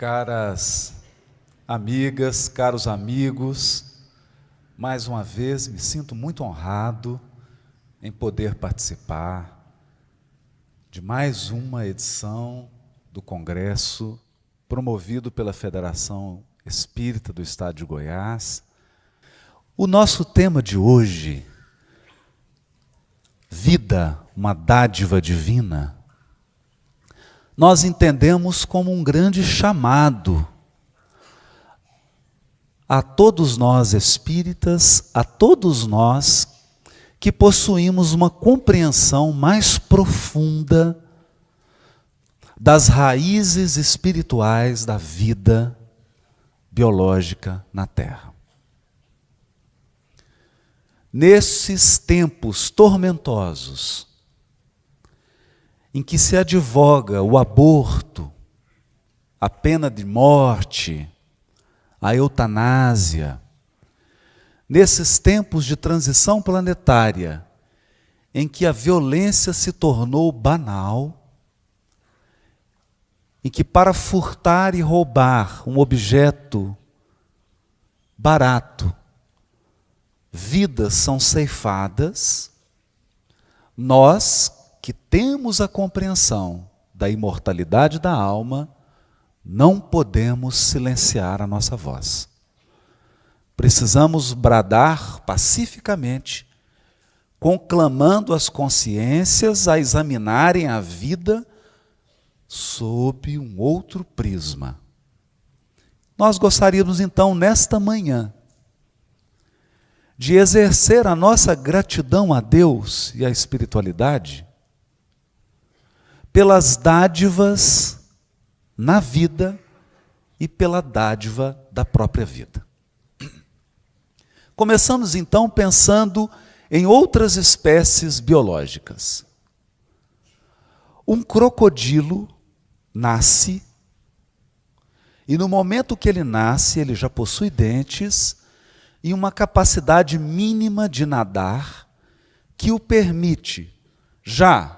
Caras amigas, caros amigos, mais uma vez me sinto muito honrado em poder participar de mais uma edição do Congresso promovido pela Federação Espírita do Estado de Goiás. O nosso tema de hoje, vida, uma dádiva divina, nós entendemos como um grande chamado a todos nós espíritas, a todos nós que possuímos uma compreensão mais profunda das raízes espirituais da vida biológica na Terra. Nesses tempos tormentosos, em que se advoga o aborto, a pena de morte, a eutanásia, nesses tempos de transição planetária, em que a violência se tornou banal, em que para furtar e roubar um objeto barato, vidas são ceifadas, nós que temos a compreensão da imortalidade da alma, não podemos silenciar a nossa voz. Precisamos bradar pacificamente, conclamando as consciências a examinarem a vida sob um outro prisma. Nós gostaríamos então, nesta manhã, de exercer a nossa gratidão a Deus e à espiritualidade pelas dádivas na vida e pela dádiva da própria vida. Começamos então pensando em outras espécies biológicas. Um crocodilo nasce e no momento que ele nasce, ele já possui dentes e uma capacidade mínima de nadar que o permite, já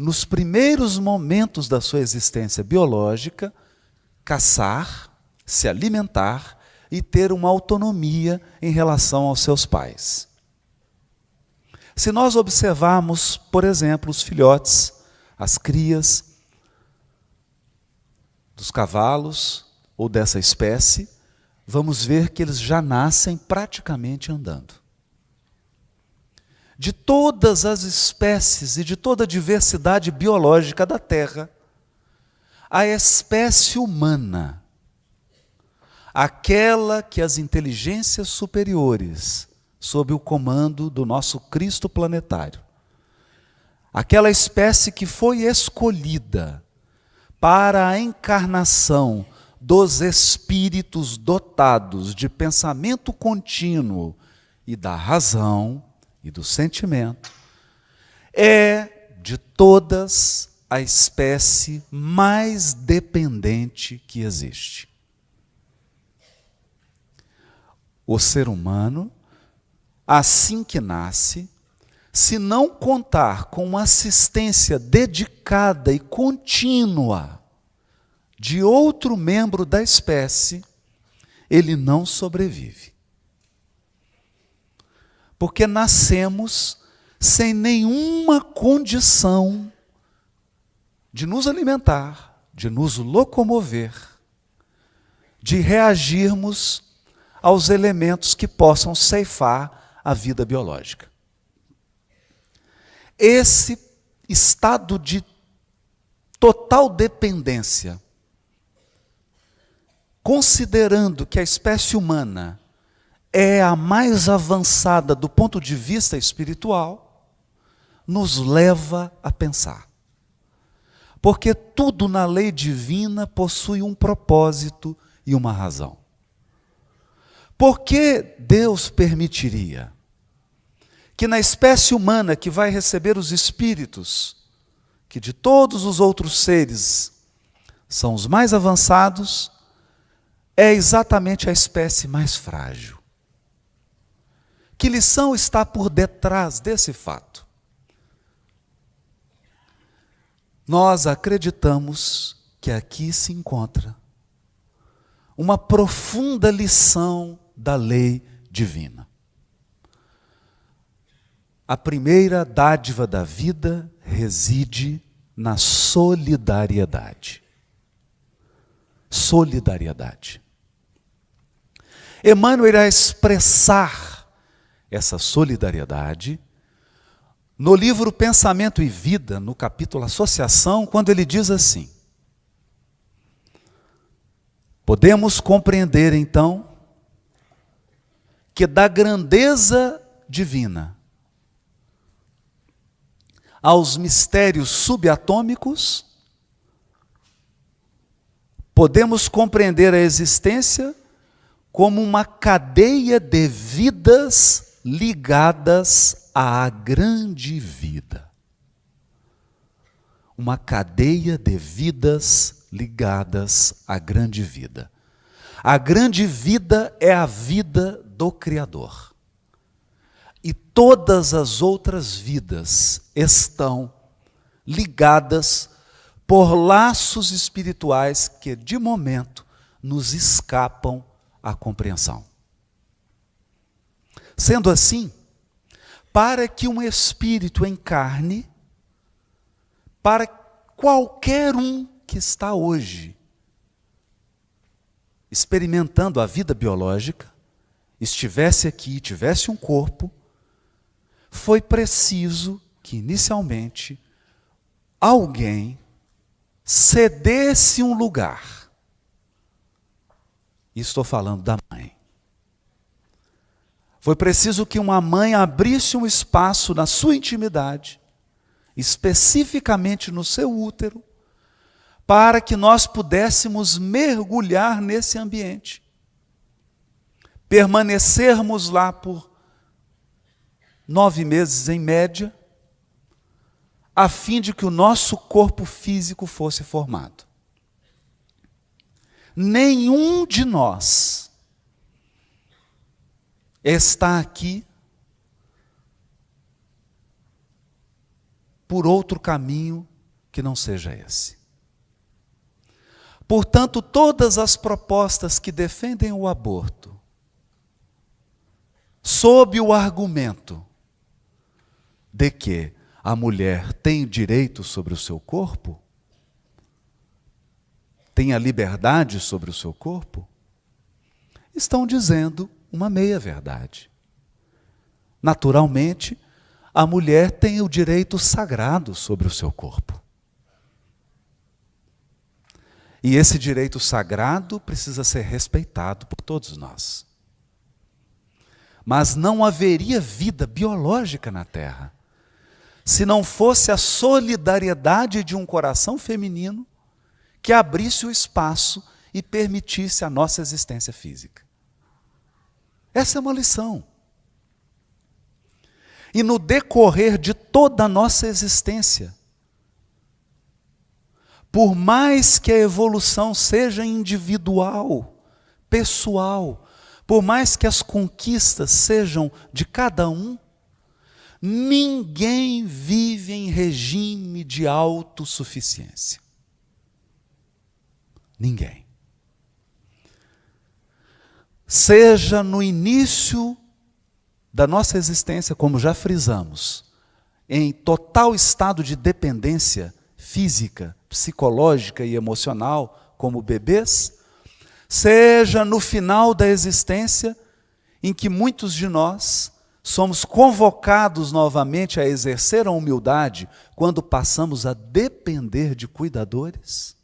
nos primeiros momentos da sua existência biológica, caçar, se alimentar e ter uma autonomia em relação aos seus pais. Se nós observarmos, por exemplo, os filhotes, as crias dos cavalos ou dessa espécie, vamos ver que eles já nascem praticamente andando. De todas as espécies e de toda a diversidade biológica da Terra, a espécie humana, aquela que as inteligências superiores, sob o comando do nosso Cristo planetário, aquela espécie que foi escolhida para a encarnação dos espíritos dotados de pensamento contínuo e da razão e do sentimento, é de todas a espécie mais dependente que existe. O ser humano, assim que nasce, se não contar com uma assistência dedicada e contínua de outro membro da espécie, ele não sobrevive. Porque nascemos sem nenhuma condição de nos alimentar, de nos locomover, de reagirmos aos elementos que possam ceifar a vida biológica. Esse estado de total dependência, considerando que a espécie humana é a mais avançada do ponto de vista espiritual, nos leva a pensar. Porque tudo na lei divina possui um propósito e uma razão. Por que Deus permitiria que na espécie humana que vai receber os espíritos, que de todos os outros seres são os mais avançados, é exatamente a espécie mais frágil? Que lição está por detrás desse fato? Nós acreditamos que aqui se encontra uma profunda lição da lei divina. A primeira dádiva da vida reside na solidariedade. Solidariedade. Emmanuel irá expressar essa solidariedade no livro Pensamento e Vida, no capítulo Associação, quando ele diz assim: podemos compreender então que da grandeza divina aos mistérios subatômicos, podemos compreender a existência como uma cadeia de vidas ligadas à grande vida. Uma cadeia de vidas ligadas à grande vida. A grande vida é a vida do Criador. E todas as outras vidas estão ligadas por laços espirituais que, de momento, nos escapam à compreensão. Sendo assim, para que um espírito encarne, para qualquer um que está hoje experimentando a vida biológica, estivesse aqui, tivesse um corpo, foi preciso que, inicialmente, alguém cedesse um lugar. E estou falando da mãe. Foi preciso que uma mãe abrisse um espaço na sua intimidade, especificamente no seu útero, para que nós pudéssemos mergulhar nesse ambiente. Permanecermos lá por 9 meses em média, a fim de que o nosso corpo físico fosse formado. Nenhum de nós está aqui por outro caminho que não seja esse. Portanto, todas as propostas que defendem o aborto, sob o argumento de que a mulher tem direito sobre o seu corpo, tem a liberdade sobre o seu corpo, estão dizendo uma meia-verdade. Naturalmente, a mulher tem o direito sagrado sobre o seu corpo. E esse direito sagrado precisa ser respeitado por todos nós. Mas não haveria vida biológica na Terra se não fosse a solidariedade de um coração feminino que abrisse o espaço e permitisse a nossa existência física. Essa é uma lição. E no decorrer de toda a nossa existência, por mais que a evolução seja individual, pessoal, por mais que as conquistas sejam de cada um, ninguém vive em regime de autossuficiência. Ninguém. Seja no início da nossa existência, como já frisamos, em total estado de dependência física, psicológica e emocional, como bebês, seja no final da existência, em que muitos de nós somos convocados novamente a exercer a humildade quando passamos a depender de cuidadores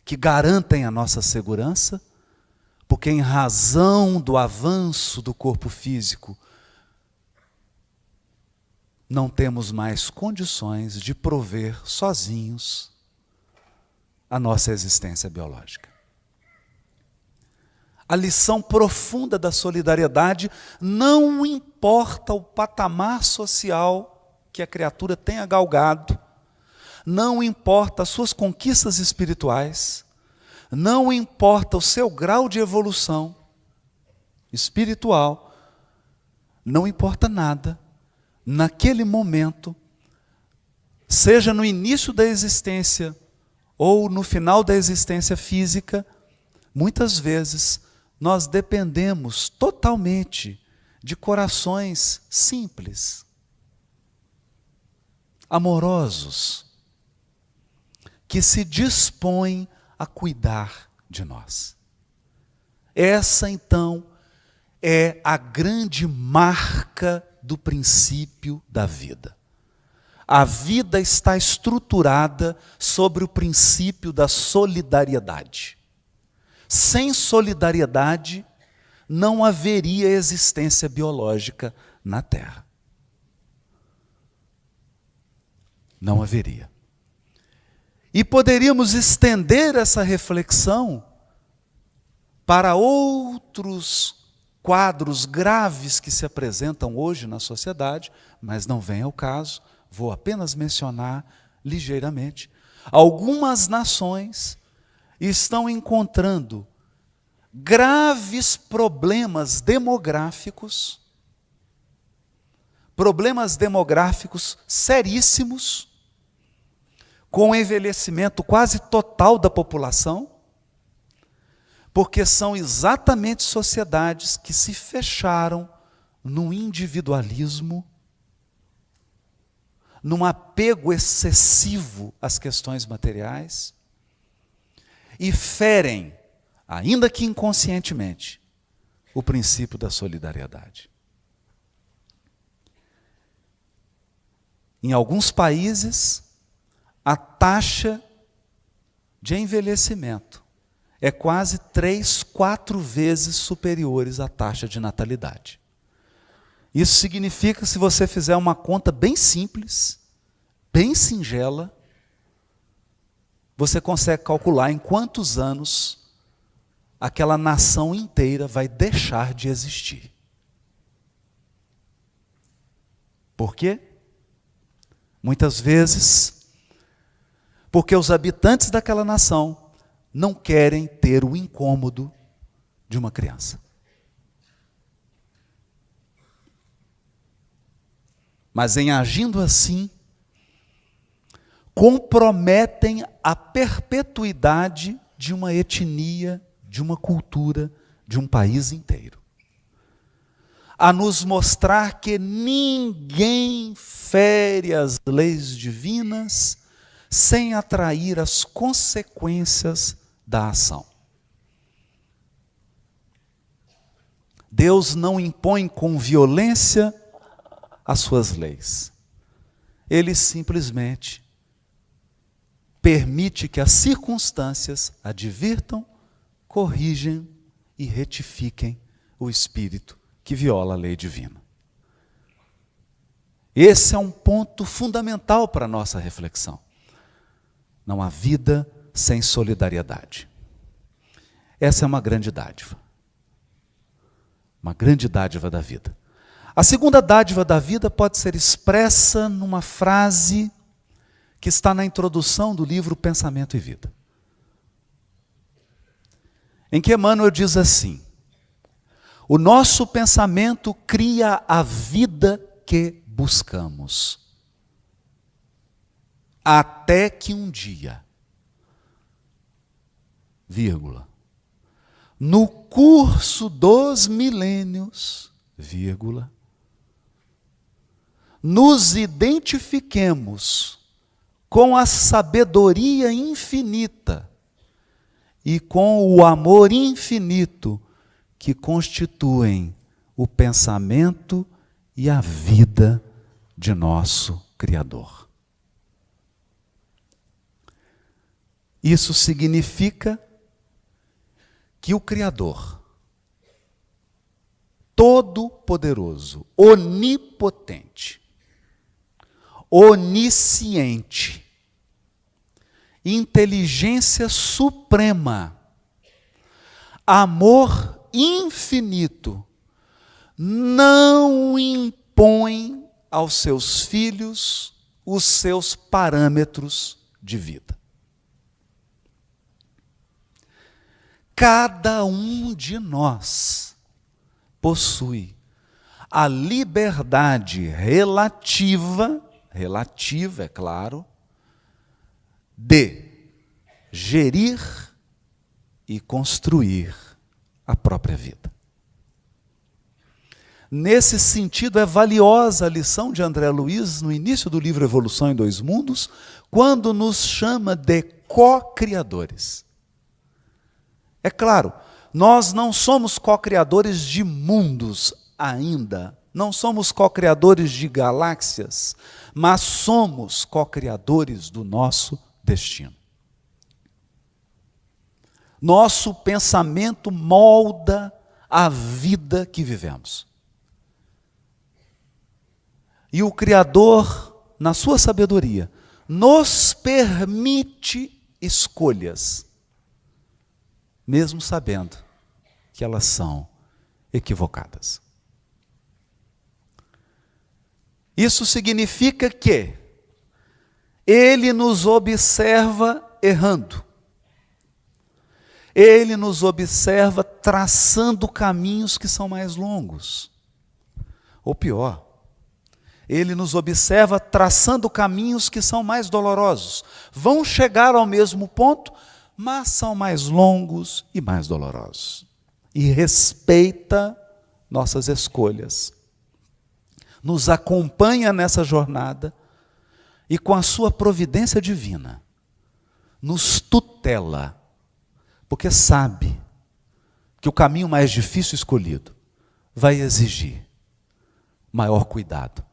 que garantem a nossa segurança, porque em razão do avanço do corpo físico, não temos mais condições de prover sozinhos a nossa existência biológica. A lição profunda da solidariedade não importa o patamar social que a criatura tenha galgado, não importa as suas conquistas espirituais, não importa o seu grau de evolução espiritual, não importa nada. Naquele momento, seja no início da existência ou no final da existência física, muitas vezes nós dependemos totalmente de corações simples, amorosos, que se dispõem a cuidar de nós. Essa, então, é a grande marca do princípio da vida. A vida está estruturada sobre o princípio da solidariedade. Sem solidariedade, não haveria existência biológica na Terra. Não haveria. E poderíamos estender essa reflexão para outros quadros graves que se apresentam hoje na sociedade, mas não vem ao caso, vou apenas mencionar ligeiramente. Algumas nações estão encontrando graves problemas demográficos seríssimos, com o envelhecimento quase total da população, porque são exatamente sociedades que se fecharam no individualismo, num apego excessivo às questões materiais, e ferem, ainda que inconscientemente, o princípio da solidariedade. Em alguns países, a taxa de envelhecimento é quase 3, 4 vezes superiores à taxa de natalidade. Isso significa, se você fizer uma conta bem simples, bem singela, você consegue calcular em quantos anos aquela nação inteira vai deixar de existir. Por quê? Muitas vezes, porque os habitantes daquela nação não querem ter o incômodo de uma criança. Mas em agindo assim, comprometem a perpetuidade de uma etnia, de uma cultura, de um país inteiro. A nos mostrar que ninguém fere as leis divinas sem atrair as consequências da ação. Deus não impõe com violência as suas leis. Ele simplesmente permite que as circunstâncias advirtam, corrigem e retifiquem o espírito que viola a lei divina. Esse é um ponto fundamental para a nossa reflexão. Não há vida sem solidariedade. Essa é uma grande dádiva. Uma grande dádiva da vida. A segunda dádiva da vida pode ser expressa numa frase que está na introdução do livro Pensamento e Vida, em que Emmanuel diz assim: o nosso pensamento cria a vida que buscamos, até que um dia, vírgula, no curso dos milênios, vírgula, nos identifiquemos com a sabedoria infinita e com o amor infinito que constituem o pensamento e a vida de nosso Criador. Isso significa que o Criador, todo-poderoso, onipotente, onisciente, inteligência suprema, amor infinito, não impõe aos seus filhos os seus parâmetros de vida. Cada um de nós possui a liberdade relativa, é claro, de gerir e construir a própria vida. Nesse sentido, é valiosa a lição de André Luiz, no início do livro Evolução em Dois Mundos, quando nos chama de co-criadores. É claro, nós não somos co-criadores de mundos ainda, não somos co-criadores de galáxias, mas somos co-criadores do nosso destino. Nosso pensamento molda a vida que vivemos. E o Criador, na sua sabedoria, nos permite escolhas, mesmo sabendo que elas são equivocadas. Isso significa que Ele nos observa errando. Ele nos observa traçando caminhos que são mais longos. Ou pior, Ele nos observa traçando caminhos que são mais dolorosos. Vão chegar ao mesmo ponto, mas são mais longos e mais dolorosos. E respeita nossas escolhas. Nos acompanha nessa jornada e com a sua providência divina, nos tutela, porque sabe que o caminho mais difícil escolhido vai exigir maior cuidado,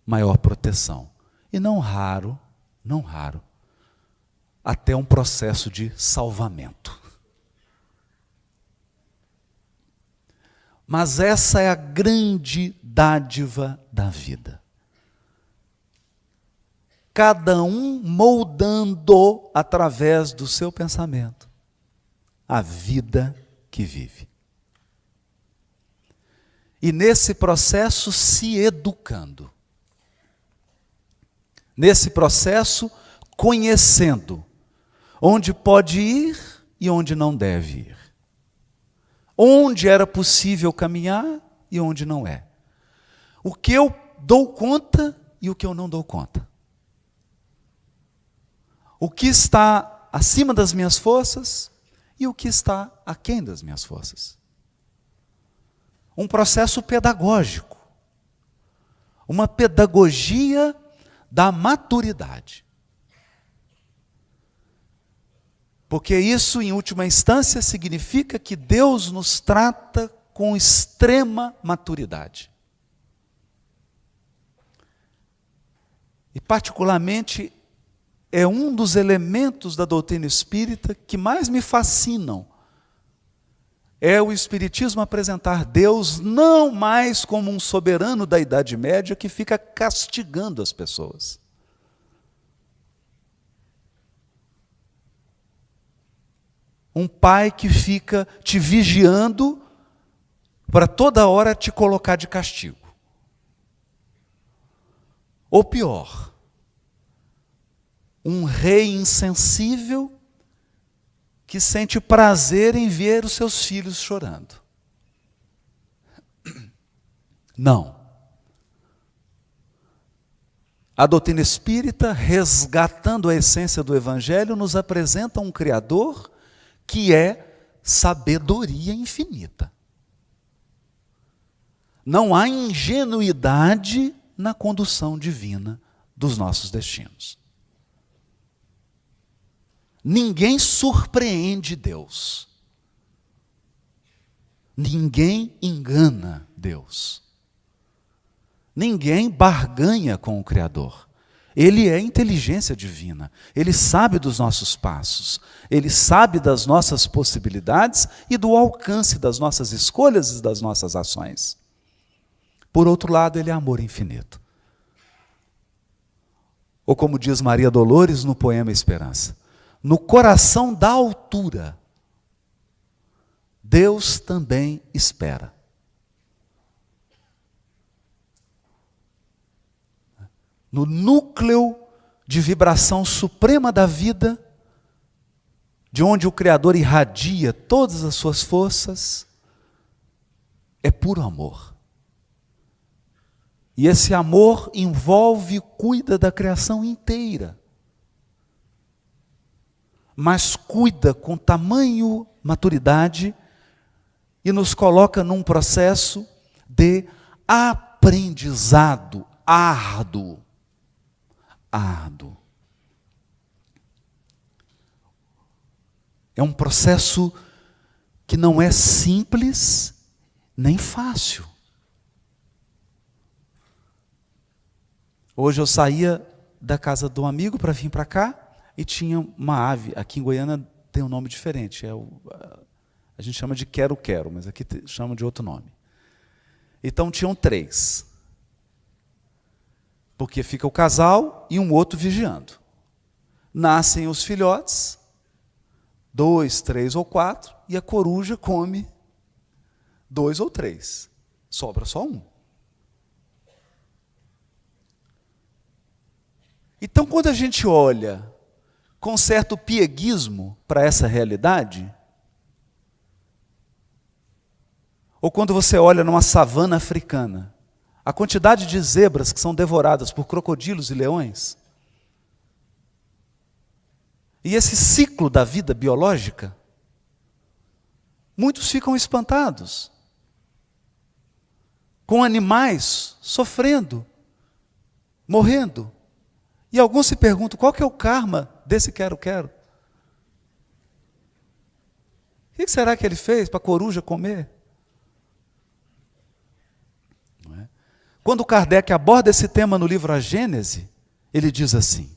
maior proteção. E não raro, até um processo de salvamento. Mas essa é a grande dádiva da vida. Cada um moldando através do seu pensamento a vida que vive. E nesse processo se educando. Nesse processo conhecendo onde pode ir e onde não deve ir. Onde era possível caminhar e onde não é. O que eu dou conta e o que eu não dou conta. O que está acima das minhas forças e o que está aquém das minhas forças. Um processo pedagógico. Uma pedagogia da maturidade. Porque isso, em última instância, significa que Deus nos trata com extrema maturidade. E, particularmente, é um dos elementos da doutrina espírita que mais me fascinam. É o Espiritismo apresentar Deus não mais como um soberano da Idade Média que fica castigando as pessoas. Um pai que fica te vigiando para toda hora te colocar de castigo. Ou pior, um rei insensível que sente prazer em ver os seus filhos chorando. Não. A doutrina espírita, resgatando a essência do Evangelho, nos apresenta um Criador que é sabedoria infinita. Não há ingenuidade na condução divina dos nossos destinos. Ninguém surpreende Deus. Ninguém engana Deus. Ninguém barganha com o Criador. Ele é inteligência divina. Ele sabe dos nossos passos. Ele sabe das nossas possibilidades e do alcance das nossas escolhas e das nossas ações. Por outro lado, ele é amor infinito. Ou como diz Maria Dolores no poema Esperança, no coração da altura, Deus também espera. No núcleo de vibração suprema da vida, de onde o Criador irradia todas as suas forças, é puro amor. E esse amor envolve e cuida da criação inteira. mas cuida com tamanho maturidade e nos coloca num processo de aprendizado árduo. Árduo. É um processo que não é simples nem fácil. Hoje eu saía da casa de um amigo para vir para cá e tinha uma ave. Aqui em Goiânia tem um nome diferente. A gente chama de quero-quero, mas aqui chama de outro nome. Então tinham 3. Porque fica o casal e um outro vigiando. Nascem os filhotes, 2, 3 ou 4, e a coruja come 2 ou 3. Sobra só um. Então, quando a gente olha com certo pieguismo para essa realidade, ou quando você olha numa savana africana, a quantidade de zebras que são devoradas por crocodilos e leões, e esse ciclo da vida biológica, muitos ficam espantados, com animais sofrendo, morrendo. E alguns se perguntam, qual que é o karma desse quero-quero? O que será que ele fez para a coruja comer? Não é? Quando Kardec aborda esse tema no livro A Gênese, ele diz assim: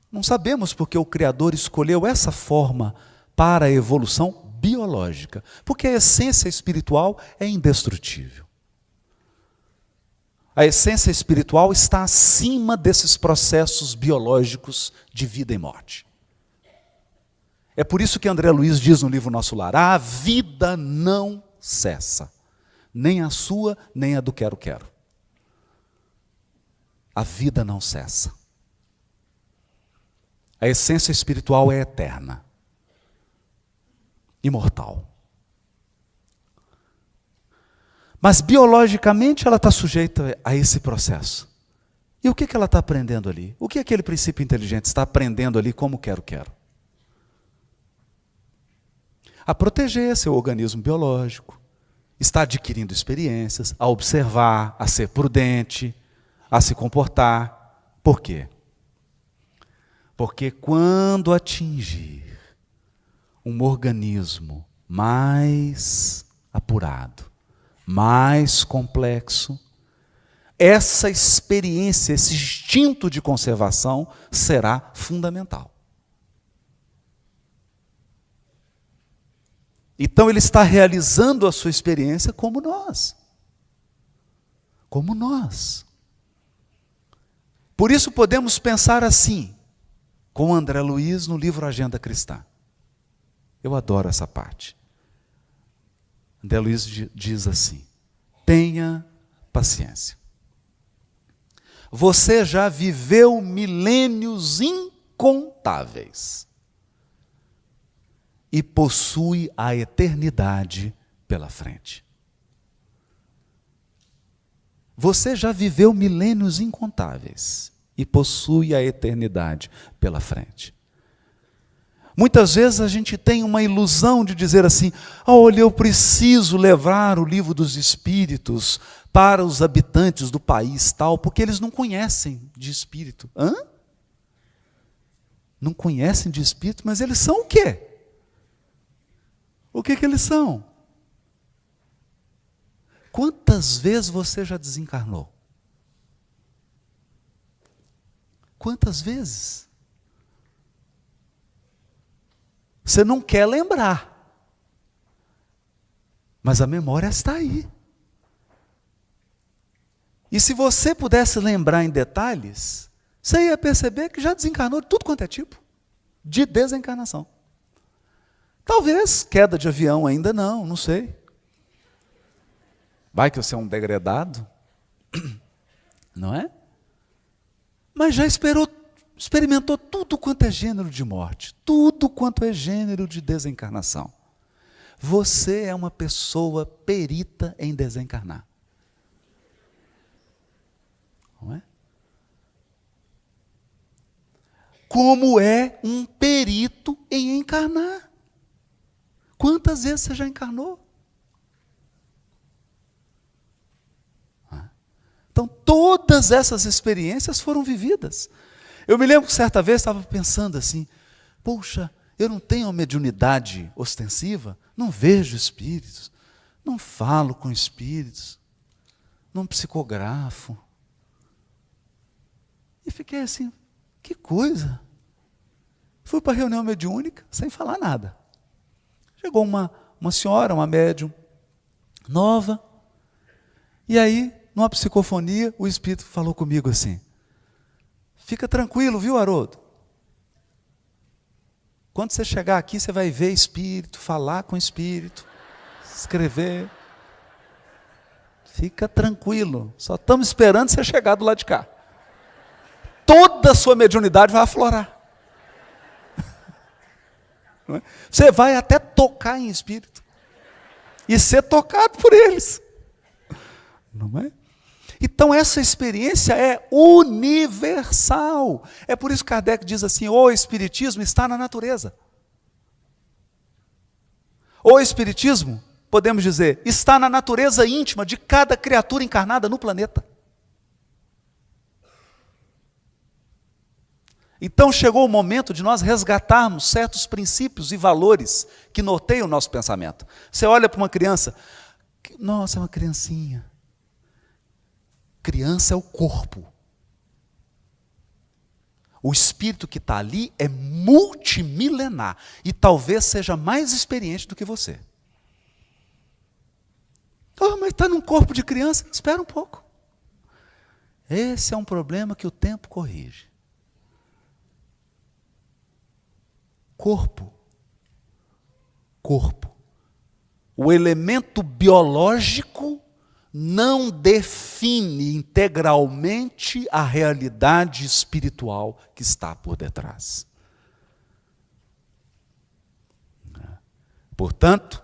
não sabemos porque o Criador escolheu essa forma para a evolução biológica, porque a essência espiritual é indestrutível. A essência espiritual está acima desses processos biológicos de vida e morte. É por isso que André Luiz diz no livro Nosso Lar: a vida não cessa, nem a sua, nem a do quero-quero. A vida não cessa. A essência espiritual é eterna, imortal. Mas biologicamente ela está sujeita a esse processo. E o que ela está aprendendo ali? O que aquele princípio inteligente está aprendendo ali como quero-quero? A proteger seu organismo biológico, está adquirindo experiências, a observar, a ser prudente, a se comportar. Por quê? Porque quando atingir um organismo mais apurado, mais complexo, essa experiência, esse instinto de conservação será fundamental. Então ele está realizando a sua experiência como nós. Como nós. Por isso podemos pensar assim, com André Luiz no livro Agenda Cristã. Eu adoro essa parte. André Luiz diz assim: tenha paciência. Você já viveu milênios incontáveis e possui a eternidade pela frente. Você já viveu milênios incontáveis e possui a eternidade pela frente. Muitas vezes a gente tem uma ilusão de dizer assim: olha, eu preciso levar o livro dos Espíritos para os habitantes do país tal, porque eles não conhecem de espírito. Hã? Não conhecem de espírito, mas eles são o quê? O que eles são? Quantas vezes você já desencarnou? Quantas vezes? Você não quer lembrar, mas a memória está aí. E se você pudesse lembrar em detalhes, você ia perceber que já desencarnou de tudo quanto é tipo de desencarnação. Talvez queda de avião ainda não sei. Vai que você é um degradado, não é? Mas já experimentou tudo quanto é gênero de morte, tudo quanto é gênero de desencarnação. Você é uma pessoa perita em desencarnar. Não é? como é um perito em encarnar. Quantas vezes você já encarnou? Então, todas essas experiências foram vividas. Eu me lembro que certa vez estava pensando assim, poxa, eu não tenho uma mediunidade ostensiva, não vejo espíritos, não falo com espíritos, não psicografo. E fiquei assim, que coisa. Fui para a reunião mediúnica sem falar nada. Chegou uma senhora, uma médium nova, e aí, numa psicofonia, o espírito falou comigo assim, fica tranquilo, viu, Haroldo? Quando você chegar aqui, você vai ver espírito, falar com espírito, escrever. Fica tranquilo, só estamos esperando você chegar do lado de cá. Toda a sua mediunidade vai aflorar. Você vai até tocar em espírito e ser tocado por eles. Não é? Então essa experiência é universal. É por isso que Kardec diz assim, o espiritismo está na natureza. O espiritismo, podemos dizer, está na natureza íntima de cada criatura encarnada no planeta. Então chegou o momento de nós resgatarmos certos princípios e valores que norteiam o nosso pensamento. Você olha para uma criança, nossa, é uma criancinha. Criança é o corpo. O espírito que está ali é multimilenar e talvez seja mais experiente do que você. Oh, mas está num corpo de criança? Espera um pouco. Esse é um problema que o tempo corrige. Corpo. O elemento biológico não define integralmente a realidade espiritual que está por detrás. Portanto,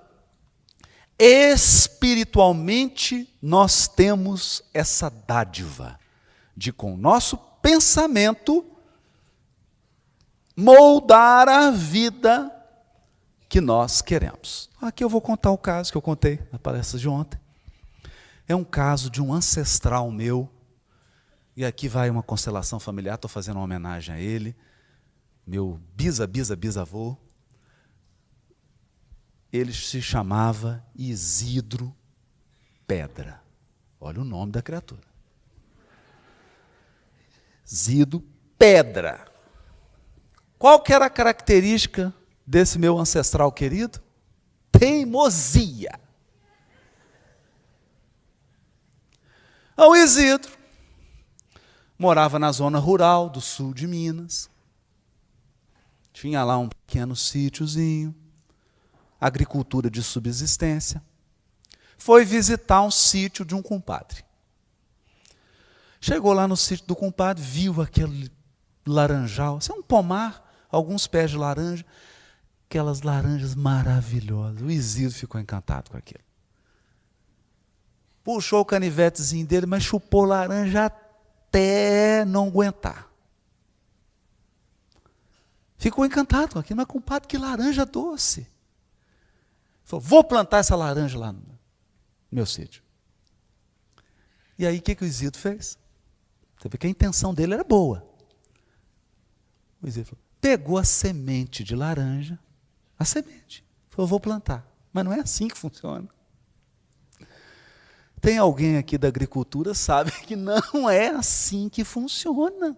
espiritualmente nós temos essa dádiva de, com o nosso pensamento, moldar a vida que nós queremos. Aqui eu vou contar o caso que eu contei na palestra de ontem. É um caso de um ancestral meu, e aqui vai uma constelação familiar, estou fazendo uma homenagem a ele, meu bisavô. Ele se chamava Isidro Pedra. Olha o nome da criatura. Isidro Pedra. Qual que era a característica desse meu ancestral querido? Teimosia. O Isidro morava na zona rural do sul de Minas. Tinha lá um pequeno sítiozinho, agricultura de subsistência. Foi visitar um sítio de um compadre. Chegou lá no sítio do compadre, viu aquele laranjal, assim, um pomar, alguns pés de laranja, aquelas laranjas maravilhosas. O Isidro ficou encantado com aquilo. Puxou o canivetezinho dele, mas chupou laranja até não aguentar. Ficou encantado com aquilo, mas compadre, que laranja doce. Falou, vou plantar essa laranja lá no meu sítio. E aí o que o Isidro fez? Você vê que a intenção dele era boa. O Isidro falou, pegou a semente de laranja, a semente, falou, vou plantar. Mas não é assim que funciona. Tem alguém aqui da agricultura sabe que não é assim que funciona.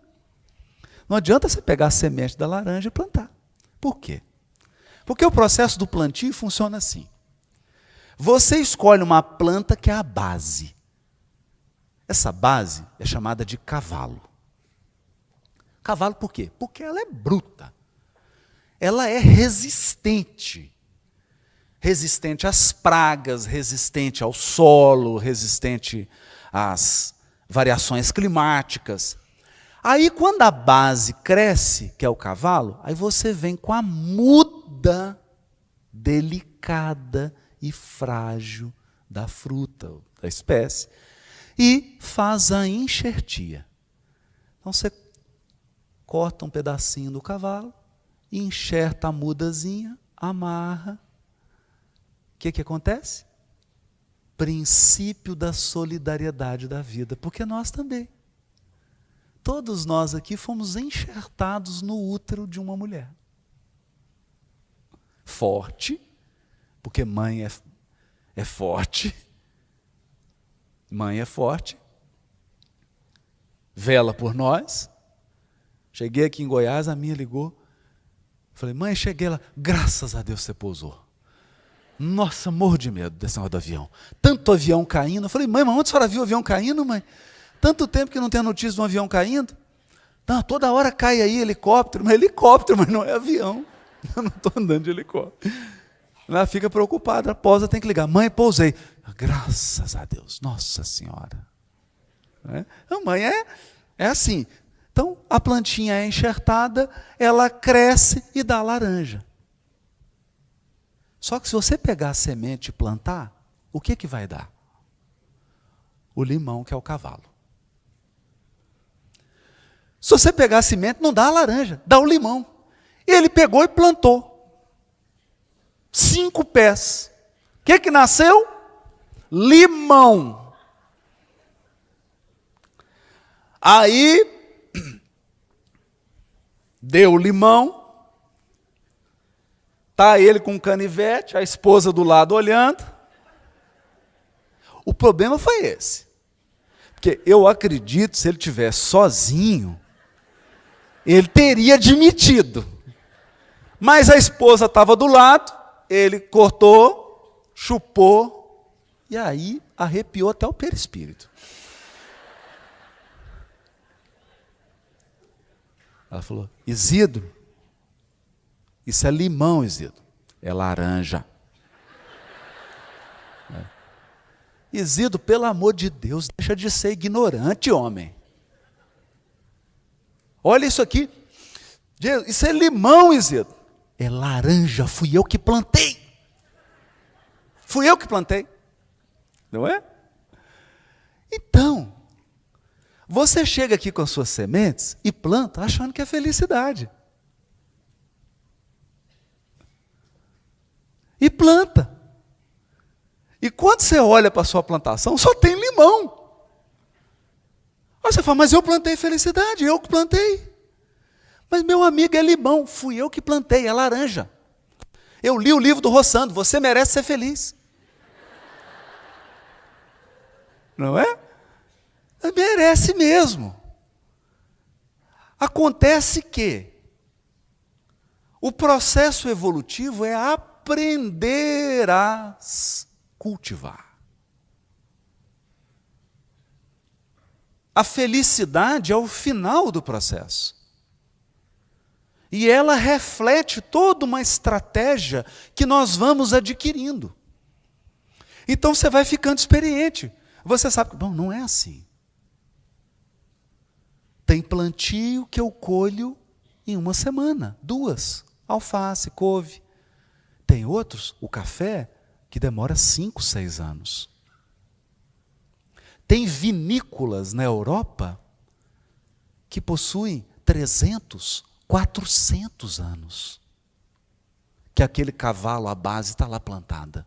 Não adianta você pegar a semente da laranja e plantar. Por quê? Porque o processo do plantio funciona assim. Você escolhe uma planta que é a base. Essa base é chamada de cavalo. Cavalo por quê? Porque ela é bruta. Ela é resistente. Resistente às pragas, resistente ao solo, resistente às variações climáticas. Aí, quando a base cresce, que é o cavalo, aí você vem com a muda delicada e frágil da fruta, da espécie, e faz a enxertia. Então, você corta um pedacinho do cavalo, enxerta a mudazinha, amarra. O que acontece? Princípio da solidariedade da vida, porque nós também. Todos nós aqui fomos enxertados no útero de uma mulher. Forte, porque mãe é forte. Mãe é forte. Vela por nós. Cheguei aqui em Goiás, a minha ligou. Falei, mãe, cheguei lá. Graças a Deus você pousou. Nossa, morro de medo desse negócio do avião. Tanto avião caindo. Eu falei, mãe, mas onde a senhora viu o avião caindo, mãe? Tanto tempo que não tem notícia de um avião caindo. Não, toda hora cai aí helicóptero, mas não é avião. Eu não estou andando de helicóptero. Ela fica preocupada, pousa, tem que ligar. Mãe, pousei. Graças a Deus, Nossa Senhora. A mãe é assim. Então, a plantinha é enxertada, ela cresce e dá laranja. Só que se você pegar a semente e plantar, o que vai dar? O limão, que é o cavalo. Se você pegar a semente, não dá a laranja, dá o limão. E ele pegou e plantou 5 pés. O que nasceu? Limão. Aí, deu o limão. Está ele com um canivete, a esposa do lado olhando. O problema foi esse. Porque eu acredito, se ele estivesse sozinho, ele teria admitido. Mas a esposa estava do lado, ele cortou, chupou, e aí arrepiou até o perispírito. Ela falou, Isidro, isso é limão, Isidro. É laranja. Isidro, pelo amor de Deus, deixa de ser ignorante, homem. Olha isso aqui. Isso é limão, Isidro. É laranja, fui eu que plantei. Fui eu que plantei. Não é? Então, você chega aqui com as suas sementes e planta achando que é felicidade. E planta. E quando você olha para a sua plantação, só tem limão. Aí você fala, mas eu plantei felicidade, eu que plantei. Mas meu amigo, é limão, fui eu que plantei, é laranja. Eu li o livro do Rossando, você merece ser feliz. Não é? Merece mesmo. Acontece que o processo evolutivo é aprender a cultivar. A felicidade é o final do processo. E ela reflete toda uma estratégia que nós vamos adquirindo. Então você vai ficando experiente. Você sabe que, bom, não é assim. Tem plantio que eu colho em 1 semana, 2. Alface, couve. Tem outros, o café, que demora 5, 6 anos. Tem vinícolas na Europa que possuem 300, 400 anos. Que aquele cavalo, a base, está lá plantada.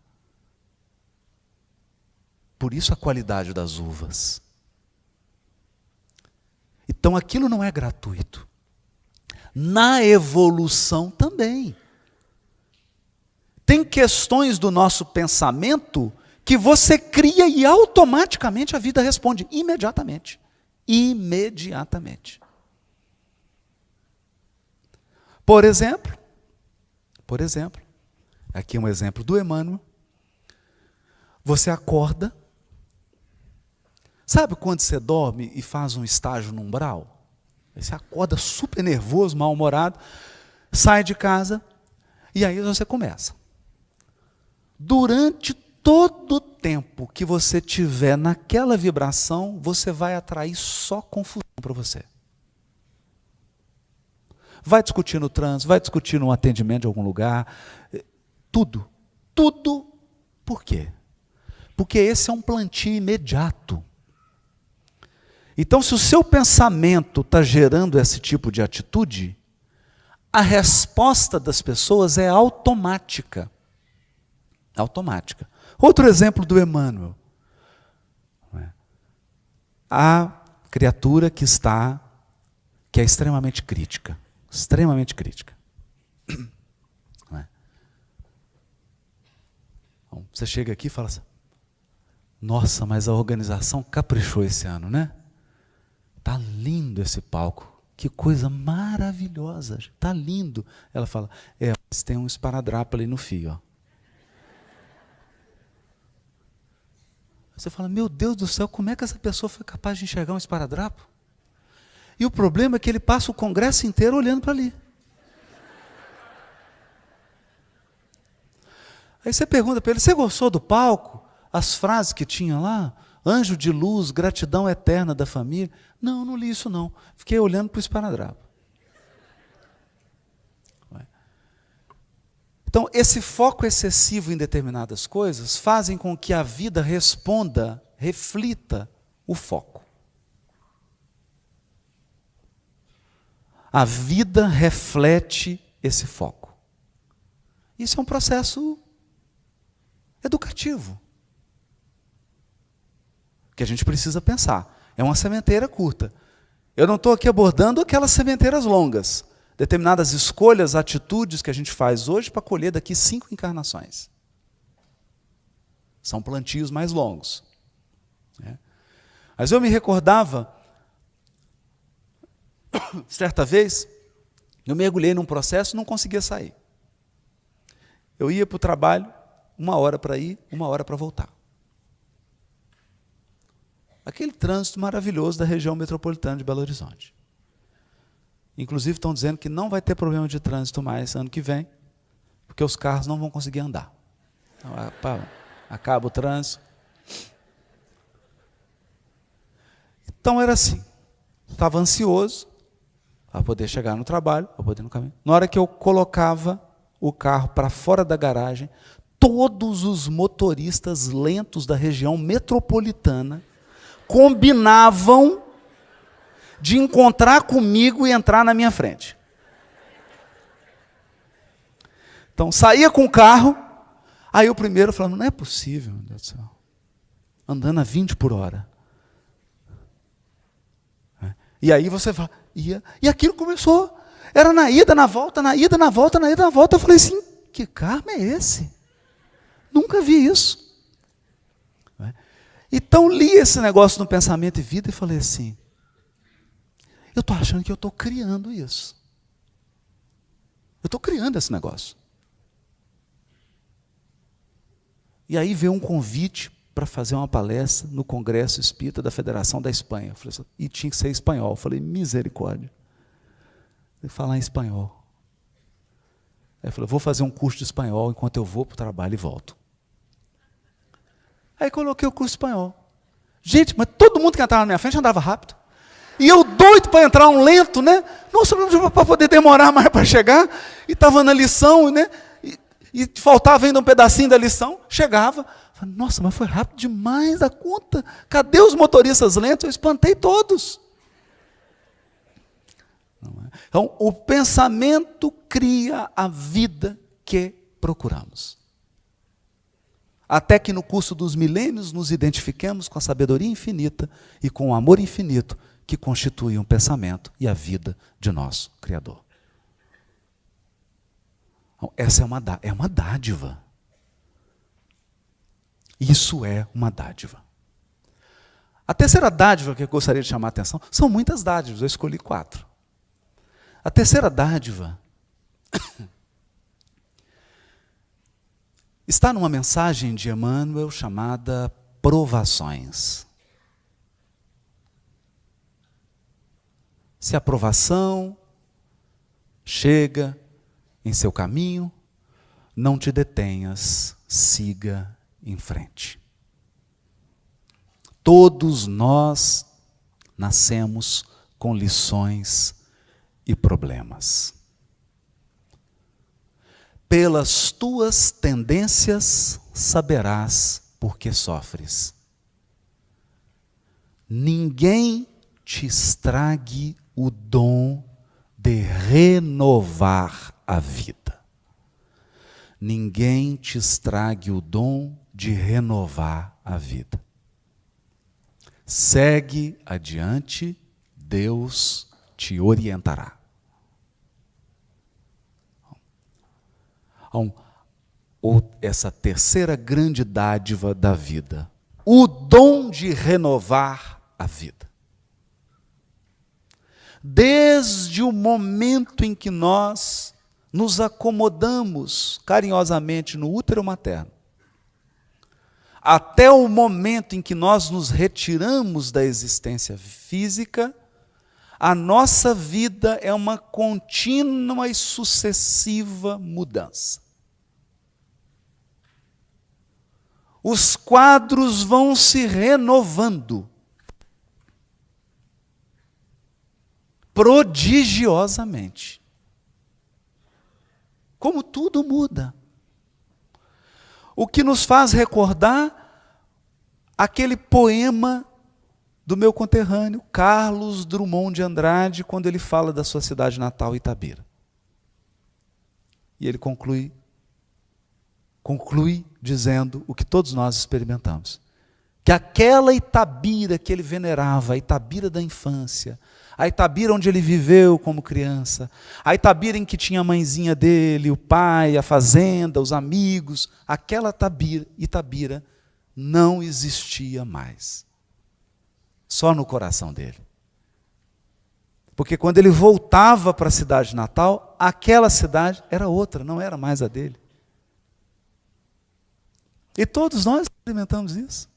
Por isso a qualidade das uvas. Então aquilo não é gratuito. Na evolução também. Tem questões do nosso pensamento que você cria e automaticamente a vida responde, imediatamente. Imediatamente. Por exemplo, aqui um exemplo do Emmanuel. Você acorda. Sabe quando você dorme e faz um estágio no umbral? Você acorda super nervoso, mal-humorado, sai de casa e aí você começa. Durante todo o tempo que você tiver naquela vibração, você vai atrair só confusão para você. Vai discutir no trânsito, vai discutir num atendimento de algum lugar, tudo. Por quê? Porque esse é um plantio imediato. Então, se o seu pensamento está gerando esse tipo de atitude, a resposta das pessoas é automática. Automática. Outro exemplo do Emmanuel. A criatura que é extremamente crítica. Extremamente crítica. Então, você chega aqui e fala assim, nossa, mas a organização caprichou esse ano, né? Tá lindo esse palco. Que coisa maravilhosa. Tá lindo. Ela fala, mas tem um esparadrapo ali no fio, ó. Você fala, meu Deus do céu, como é que essa pessoa foi capaz de enxergar um esparadrapo? E o problema é que ele passa o congresso inteiro olhando para ali. Aí você pergunta para ele, você gostou do palco? As frases que tinha lá? Anjo de luz, gratidão eterna da família. Não, não li isso não. Fiquei olhando para o esparadrapo. Então, esse foco excessivo em determinadas coisas fazem com que a vida responda, reflita o foco. A vida reflete esse foco. Isso é um processo educativo, que a gente precisa pensar. É uma sementeira curta. Eu não estou aqui abordando aquelas sementeiras longas. Determinadas escolhas, atitudes que a gente faz hoje para colher daqui 5 encarnações. São plantios mais longos. Mas eu me recordava, certa vez, eu mergulhei num processo e não conseguia sair. Eu ia para o trabalho, 1 hora para ir, 1 hora para voltar. Aquele trânsito maravilhoso da região metropolitana de Belo Horizonte. Inclusive estão dizendo que não vai ter problema de trânsito mais ano que vem, porque os carros não vão conseguir andar. Então, acaba o trânsito. Então era assim, estava ansioso para poder chegar no trabalho, para poder ir no caminho. Na hora que eu colocava o carro para fora da garagem, todos os motoristas lentos da região metropolitana combinavam de encontrar comigo e entrar na minha frente. Então, saía com o carro, aí o primeiro falando, não é possível, meu Deus do céu, andando a 20 por hora. E aí você fala, ia, e aquilo começou, era na ida, na volta, na ida, na volta, na ida, na volta. Eu falei assim, que carro é esse? Nunca vi isso. Então, li esse negócio no Pensamento e Vida e falei assim, eu estou achando que eu estou criando isso. Eu estou criando esse negócio. E aí veio um convite para fazer uma palestra no Congresso Espírita da Federação da Espanha. Eu falei assim, e tinha que ser espanhol. Eu falei, misericórdia. Eu falar em espanhol. Aí eu falei, vou fazer um curso de espanhol enquanto eu vou para o trabalho e volto. Aí coloquei o curso de espanhol. Gente, mas todo mundo que entrava na minha frente andava rápido. E eu doido para entrar um lento, né? Nossa, para poder demorar mais para chegar. E estava na lição, né? E faltava ainda um pedacinho da lição. Chegava. Falei, nossa, mas foi rápido demais a conta. Cadê os motoristas lentos? Eu espantei todos. Então, o pensamento cria a vida que procuramos. Até que no curso dos milênios nos identifiquemos com a sabedoria infinita e com o amor infinito que constitui um pensamento e a vida de nosso Criador. Então, essa é uma dádiva. Isso é uma dádiva. A terceira dádiva que eu gostaria de chamar a atenção, são muitas dádivas, eu escolhi 4. A terceira dádiva está numa mensagem de Emmanuel chamada Provações. Se a provação chega em seu caminho, não te detenhas, siga em frente. Todos nós nascemos com lições e problemas. Pelas tuas tendências saberás por que sofres. Ninguém te estrague o dom de renovar a vida. Ninguém te estrague o dom de renovar a vida. Segue adiante, Deus te orientará. Essa terceira grande dádiva da vida, o dom de renovar a vida. Desde o momento em que nós nos acomodamos carinhosamente no útero materno, até o momento em que nós nos retiramos da existência física, a nossa vida é uma contínua e sucessiva mudança. Os quadros vão se renovando prodigiosamente. Como tudo muda. O que nos faz recordar aquele poema do meu conterrâneo, Carlos Drummond de Andrade, quando ele fala da sua cidade natal, Itabira. E ele conclui dizendo o que todos nós experimentamos. Que aquela Itabira que ele venerava, a Itabira da infância, a Itabira onde ele viveu como criança, a Itabira em que tinha a mãezinha dele, o pai, a fazenda, os amigos, aquela Itabira não existia mais. Só no coração dele. Porque quando ele voltava para a cidade natal, aquela cidade era outra, não era mais a dele. E todos nós experimentamos isso.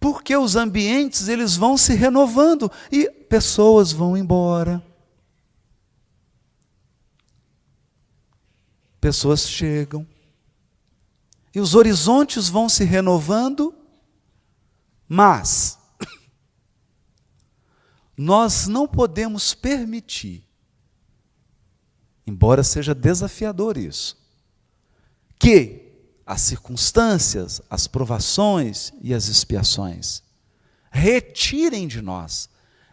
Porque os ambientes, eles vão se renovando e pessoas vão embora. Pessoas chegam. E os horizontes vão se renovando, mas nós não podemos permitir, embora seja desafiador isso, que as circunstâncias, as provações e as expiações retirem de nós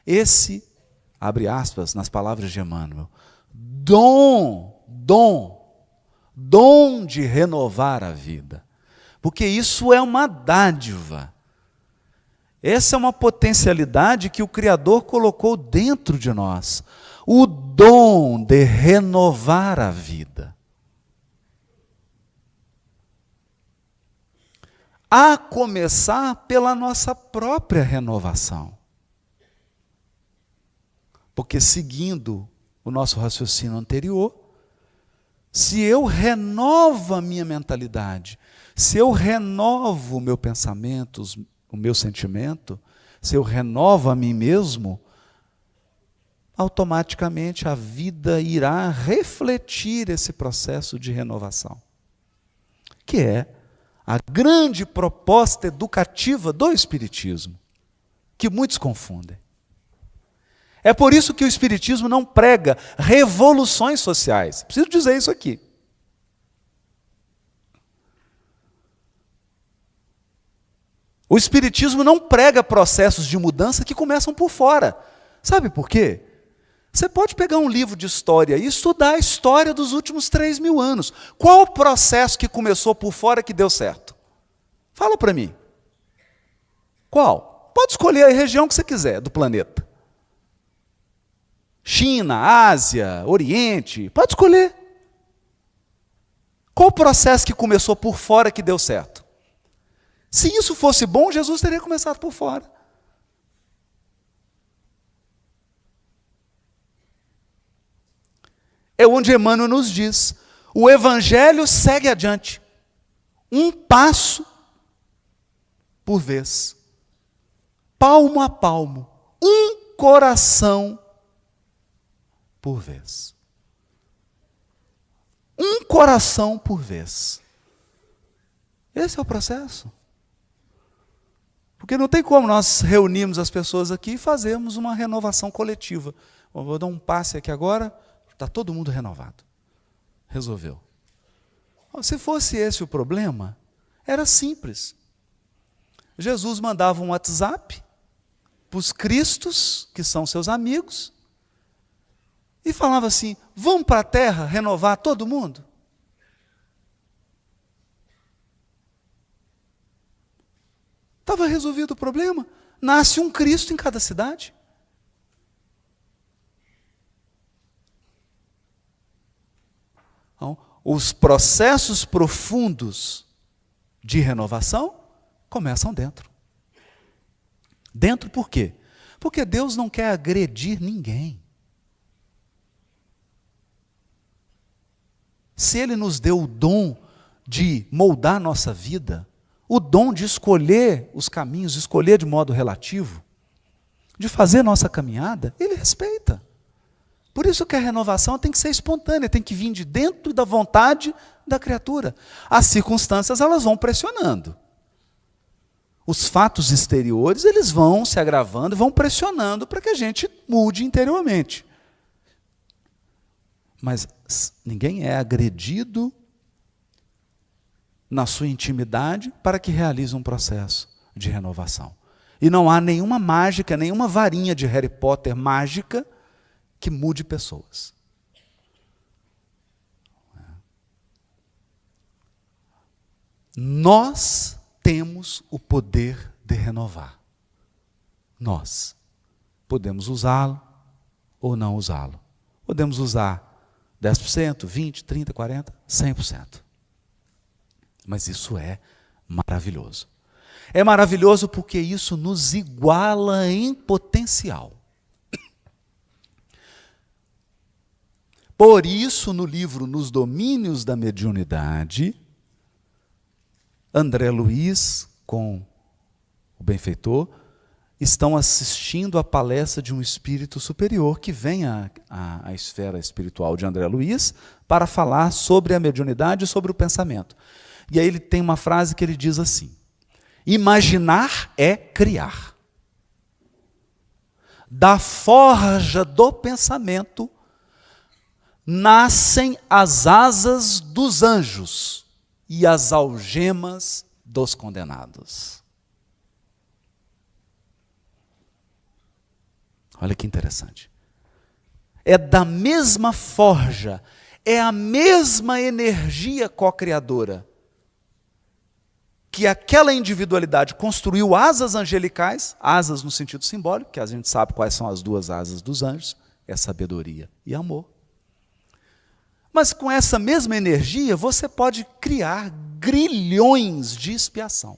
esse, abre aspas nas palavras de Emmanuel, dom de renovar a vida. Porque isso é uma dádiva. Essa é uma potencialidade que o Criador colocou dentro de nós. O dom de renovar a vida. A começar pela nossa própria renovação. Porque seguindo o nosso raciocínio anterior, se eu renovo a minha mentalidade, se eu renovo o meu pensamento, o meu sentimento, se eu renovo a mim mesmo, automaticamente a vida irá refletir esse processo de renovação, que é a grande proposta educativa do Espiritismo, que muitos confundem. É por isso que o Espiritismo não prega revoluções sociais. Preciso dizer isso aqui. O Espiritismo não prega processos de mudança que começam por fora. Sabe por quê? Você pode pegar um livro de história e estudar a história dos últimos 3.000 anos. Qual o processo que começou por fora que deu certo? Fala para mim. Qual? Pode escolher a região que você quiser do planeta. China, Ásia, Oriente, pode escolher. Qual o processo que começou por fora que deu certo? Se isso fosse bom, Jesus teria começado por fora. É onde Emmanuel nos diz, o Evangelho segue adiante, um passo por vez, palmo a palmo, um coração por vez. Um coração por vez. Esse é o processo. Porque não tem como nós reunirmos as pessoas aqui e fazermos uma renovação coletiva. Eu vou dar um passe aqui agora, está todo mundo renovado. Resolveu. Se fosse esse o problema, era simples. Jesus mandava um WhatsApp para os cristos, que são seus amigos, e falava assim: vamos para a terra renovar todo mundo? Estava resolvido o problema. Nasce um Cristo em cada cidade. Então, os processos profundos de renovação começam dentro. Dentro por quê? Porque Deus não quer agredir ninguém. Se Ele nos deu o dom de moldar a nossa vida, o dom de escolher os caminhos, de escolher de modo relativo, de fazer nossa caminhada, Ele respeita. Por isso que a renovação tem que ser espontânea, tem que vir de dentro da vontade da criatura. As circunstâncias, elas vão pressionando. Os fatos exteriores, eles vão se agravando, vão pressionando para que a gente mude interiormente. Mas ninguém é agredido na sua intimidade para que realize um processo de renovação. E não há nenhuma mágica, nenhuma varinha de Harry Potter mágica que mude pessoas. Nós temos o poder de renovar. Nós podemos usá-lo ou não usá-lo. Podemos usar 10%, 20%, 30%, 40%, 100%. Mas isso é maravilhoso. É maravilhoso porque isso nos iguala em potencial. Por isso, no livro Nos Domínios da Mediunidade, André Luiz, com o benfeitor, estão assistindo a palestra de um espírito superior que vem à esfera espiritual de André Luiz para falar sobre a mediunidade e sobre o pensamento. E aí ele tem uma frase que ele diz assim: imaginar é criar. Da forja do pensamento nascem as asas dos anjos e as algemas dos condenados. Olha que interessante. É da mesma forja, é a mesma energia co-criadora que aquela individualidade construiu asas angelicais, asas no sentido simbólico, que a gente sabe quais são as duas asas dos anjos, é sabedoria e amor. Mas com essa mesma energia, você pode criar grilhões de expiação.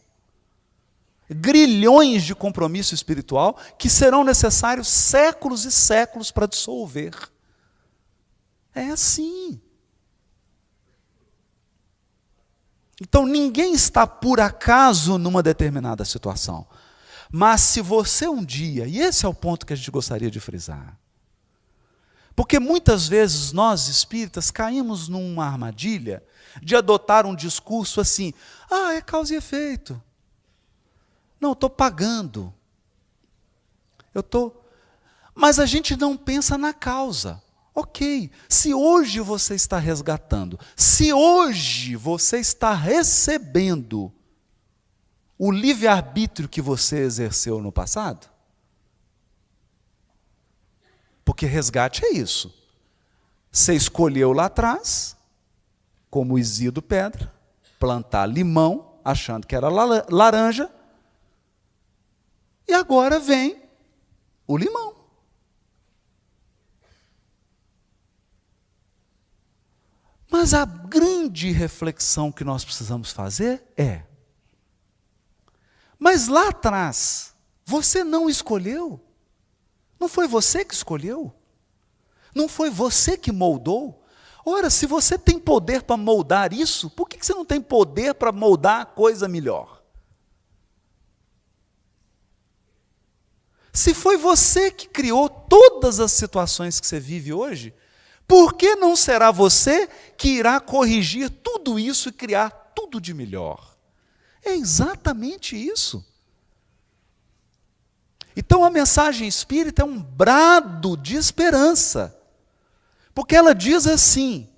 Grilhões de compromisso espiritual que serão necessários séculos e séculos para dissolver. É assim. Então ninguém está por acaso numa determinada situação. Mas se você um dia, e esse é o ponto que a gente gostaria de frisar, porque muitas vezes nós espíritas caímos numa armadilha de adotar um discurso assim: ah, é causa e efeito. Não, estou pagando. Mas a gente não pensa na causa. Ok, se hoje você está resgatando, se hoje você está recebendo o livre-arbítrio que você exerceu no passado, porque resgate é isso. Você escolheu lá atrás, como Isidro Pedra, plantar limão, achando que era laranja, e agora vem o limão. Mas a grande reflexão que nós precisamos fazer é: mas lá atrás, você não escolheu? Não foi você que escolheu? Não foi você que moldou? Ora, se você tem poder para moldar isso, por que você não tem poder para moldar coisa melhor? Se foi você que criou todas as situações que você vive hoje, por que não será você que irá corrigir tudo isso e criar tudo de melhor? É exatamente isso. Então a mensagem espírita é um brado de esperança, porque ela diz assim: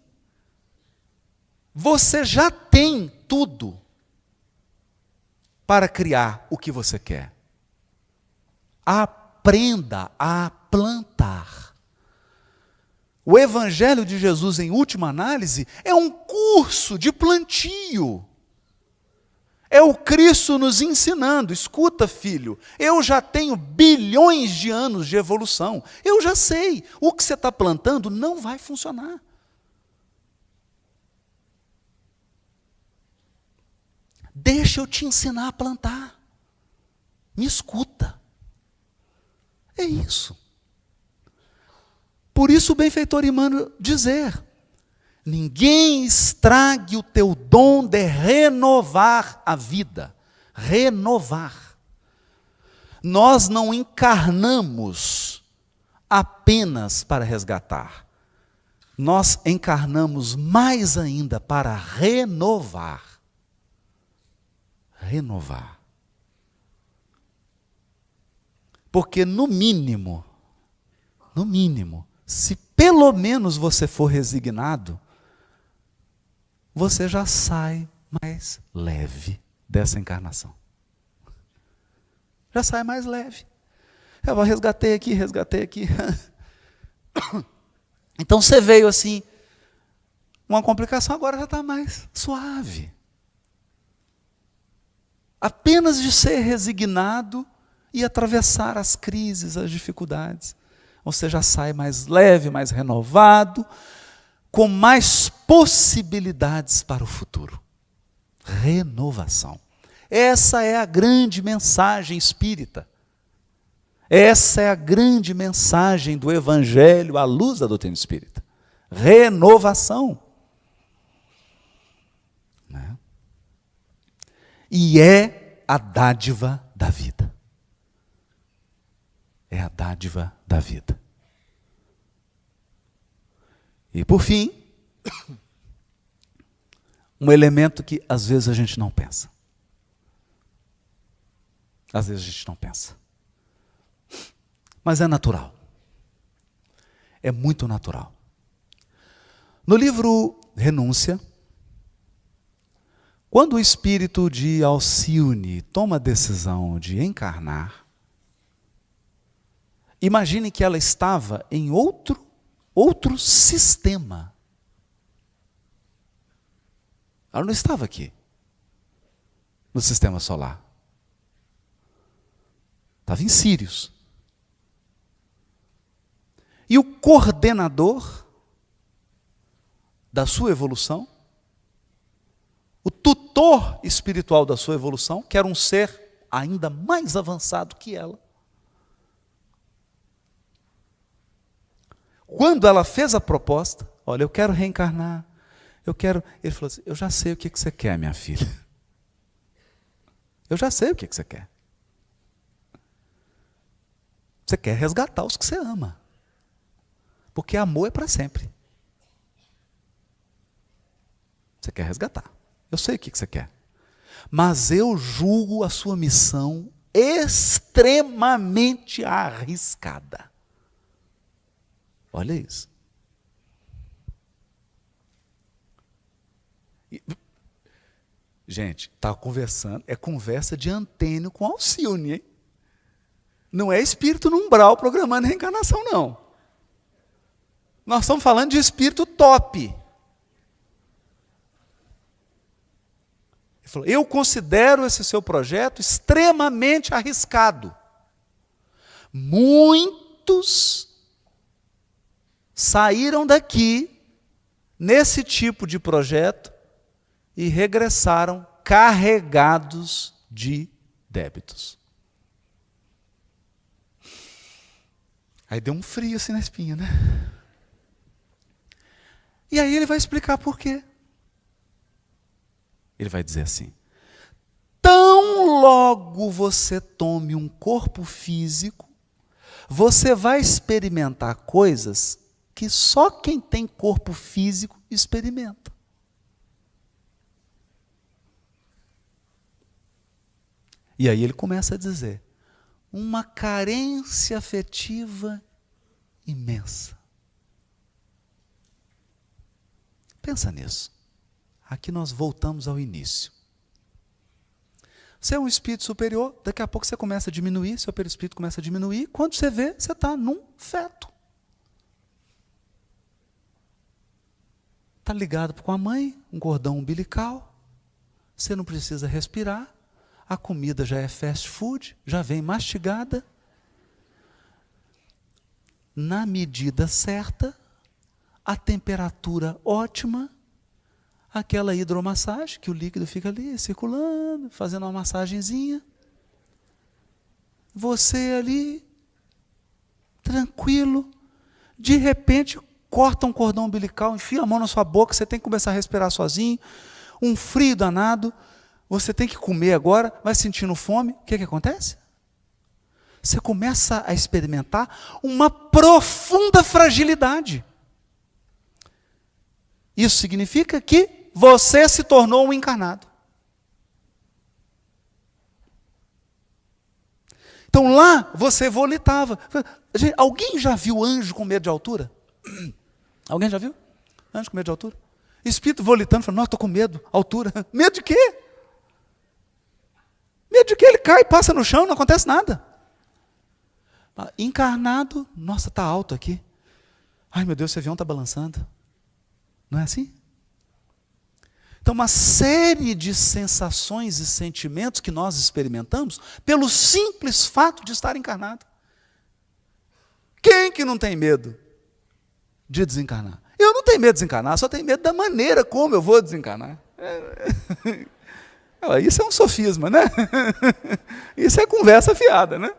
você já tem tudo para criar o que você quer. Há aprenda a plantar. O Evangelho de Jesus, em última análise, é um curso de plantio. É o Cristo nos ensinando: escuta, filho, eu já tenho bilhões de anos de evolução, eu já sei, o que você está plantando não vai funcionar. Deixa eu te ensinar a plantar. Me escuta. É isso. Por isso o benfeitor Emmanuel dizer: ninguém estrague o teu dom de renovar a vida. Renovar. Nós não encarnamos apenas para resgatar. Nós encarnamos mais ainda para renovar. Renovar. Porque no mínimo, se pelo menos você for resignado, você já sai mais leve dessa encarnação. Já sai mais leve. Eu resgatei aqui. Então você veio assim, uma complicação, agora já está mais suave. Apenas de ser resignado e atravessar as crises, as dificuldades, você já sai mais leve, mais renovado, com mais possibilidades para o futuro. Renovação. Essa é a grande mensagem espírita. Essa é a grande mensagem do Evangelho à luz da doutrina espírita. Renovação. Né? E é a dádiva da vida. É a dádiva da vida. E por fim, um elemento que às vezes a gente não pensa. Às vezes a gente não pensa. Mas é natural. É muito natural. No livro Renúncia, quando o espírito de Alcione toma a decisão de encarnar, imagine que ela estava em outro sistema. Ela não estava aqui, no sistema solar. Estava em Sírios. E o coordenador da sua evolução, o tutor espiritual da sua evolução, que era um ser ainda mais avançado que ela, quando ela fez a proposta, olha, eu quero reencarnar, ele falou assim: eu já sei o que você quer, minha filha. Eu já sei o que você quer. Você quer resgatar os que você ama. Porque amor é para sempre. Você quer resgatar. Eu sei o que você quer. Mas eu julgo a sua missão extremamente arriscada. Olha isso. Gente, está conversando, é conversa de Antênio com Alcione, hein? Não é espírito no umbral programando reencarnação, não. Nós estamos falando de espírito top. Ele falou: eu considero esse seu projeto extremamente arriscado. Muitos saíram daqui nesse tipo de projeto e regressaram carregados de débitos. Aí deu um frio assim na espinha, né? E aí ele vai explicar por quê. Ele vai dizer assim: tão logo você tome um corpo físico, você vai experimentar coisas que só quem tem corpo físico experimenta. E aí ele começa a dizer: uma carência afetiva imensa. Pensa nisso. Aqui nós voltamos ao início. Você é um espírito superior, daqui a pouco você começa a diminuir, seu perispírito começa a diminuir, quando você vê, você está num feto. Está ligado com a mãe, um cordão umbilical, você não precisa respirar, a comida já é fast food, já vem mastigada, na medida certa, a temperatura ótima, aquela hidromassagem, que o líquido fica ali circulando, fazendo uma massagenzinha. Você ali, tranquilo, de repente corta um cordão umbilical, enfia a mão na sua boca, você tem que começar a respirar sozinho, um frio danado, você tem que comer agora, vai sentindo fome, o que acontece? Você começa a experimentar uma profunda fragilidade. Isso significa que você se tornou um encarnado. Então lá você volitava. Gente, alguém já viu anjo com medo de altura? Alguém já viu? Anjo com medo de altura? Espírito volitando, falando, nossa, estou com medo, altura. Medo de quê? Medo de que ele cai, passa no chão, não acontece nada. Encarnado, nossa, está alto aqui. Ai meu Deus, esse avião está balançando. Não é assim? Então, uma série de sensações e sentimentos que nós experimentamos pelo simples fato de estar encarnado. Quem que não tem medo de desencarnar? Eu não tenho medo de desencarnar, só tenho medo da maneira como eu vou desencarnar. Isso é um sofisma, né? Isso é conversa fiada, né?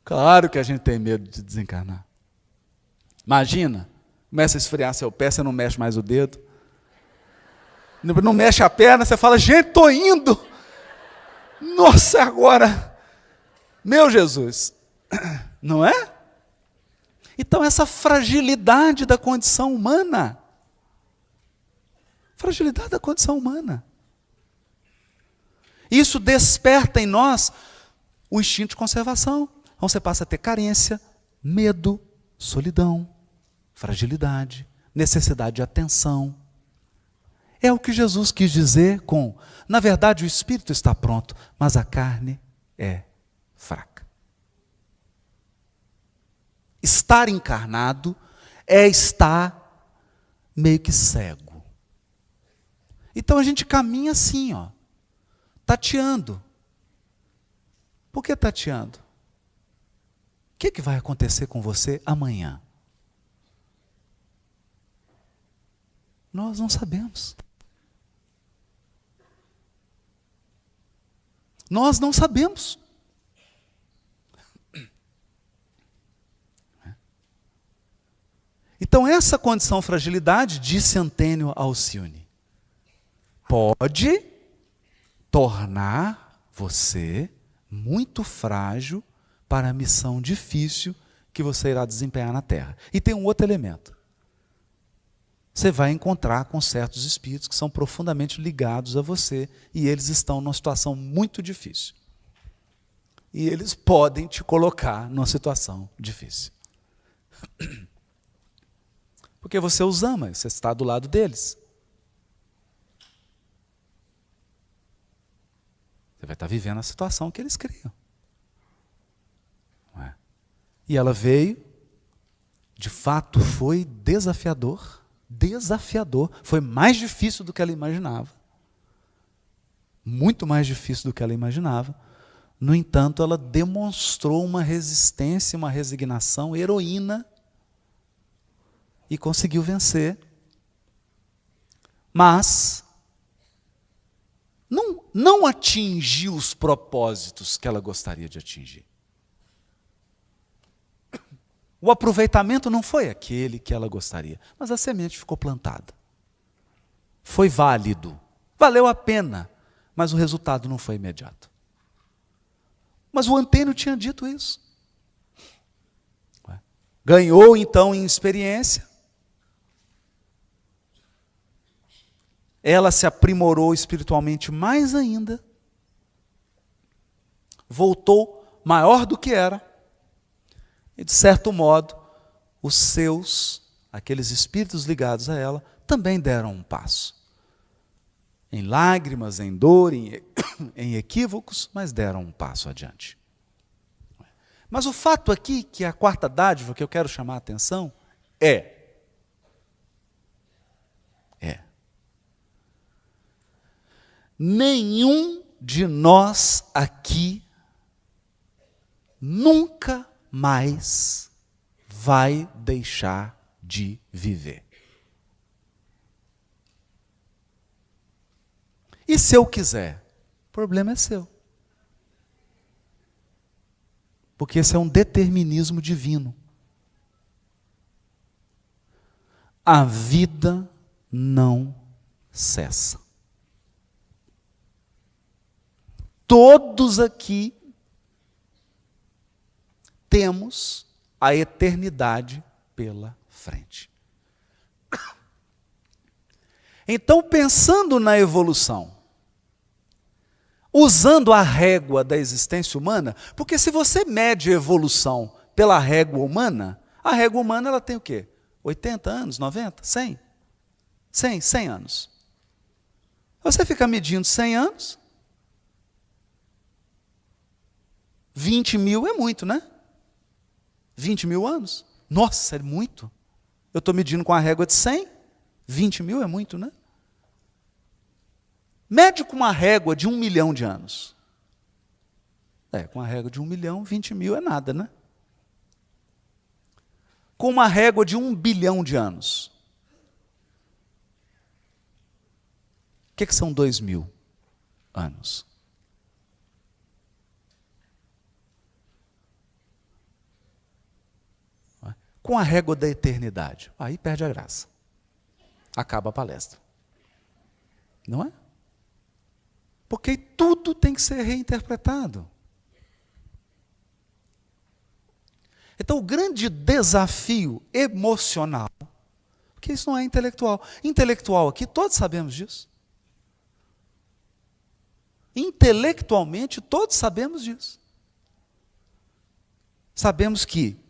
Claro que a gente tem medo de desencarnar. Imagina, começa a esfriar seu pé, você não mexe mais o dedo. Não mexe a perna, você fala, gente, estou indo. Nossa, agora, meu Jesus. Não é? Então, essa fragilidade da condição humana. Fragilidade da condição humana. Isso desperta em nós o instinto de conservação. Então, você passa a ter carência, medo, solidão, fragilidade, necessidade de atenção. É o que Jesus quis dizer com, na verdade o espírito está pronto, mas a carne é fraca. Estar encarnado é estar meio que cego. Então a gente caminha assim, ó, tateando. Por que tateando? O que vai acontecer com você amanhã? Nós não sabemos. Nós não sabemos. Então, essa condição de fragilidade, disse Antênio Alcione, pode tornar você muito frágil para a missão difícil que você irá desempenhar na Terra. E tem um outro elemento. Você vai encontrar com certos espíritos que são profundamente ligados a você e eles estão numa situação muito difícil. E eles podem te colocar numa situação difícil. Porque você os ama, você está do lado deles. Você vai estar vivendo a situação que eles criam. Não é? E ela veio, de fato foi desafiador. Desafiador, foi mais difícil do que ela imaginava, muito mais difícil do que ela imaginava. No entanto, ela demonstrou uma resistência, uma resignação, heroína, e conseguiu vencer, mas não atingiu os propósitos que ela gostaria de atingir. O aproveitamento não foi aquele que ela gostaria, mas a semente ficou plantada. Foi válido, valeu a pena, mas o resultado não foi imediato. Mas o Antênio tinha dito isso. Ganhou então em experiência, ela se aprimorou espiritualmente mais ainda, voltou maior do que era, e, de certo modo, aqueles espíritos ligados a ela, também deram um passo em lágrimas, em dor, em equívocos, mas deram um passo adiante. Mas o fato aqui, que é a quarta dádiva que eu quero chamar a atenção, é nenhum de nós aqui nunca mais vai deixar de viver. E se eu quiser, o problema é seu. Porque esse é um determinismo divino. A vida não cessa. Todos aqui temos a eternidade pela frente. Então, pensando na evolução, usando a régua da existência humana, porque se você mede a evolução pela régua humana, a régua humana ela tem o quê? 80 anos, 90, 100? 100 anos. Você fica medindo 100 anos, 20 mil é muito, né? 20 mil anos? Nossa, é muito. Eu estou medindo com a régua de 100, 20 mil é muito, né? Mede com uma régua de 1 milhão de anos. Com a régua de 1 milhão, 20 mil é nada, né? Com uma régua de 1 bilhão de anos. O que são 2.000 anos? Com a régua da eternidade. Aí perde a graça. Acaba a palestra. Não é? Porque tudo tem que ser reinterpretado. Então, o grande desafio emocional, porque isso não é intelectual. Intelectual aqui, todos sabemos disso. Intelectualmente, todos sabemos disso. Sabemos que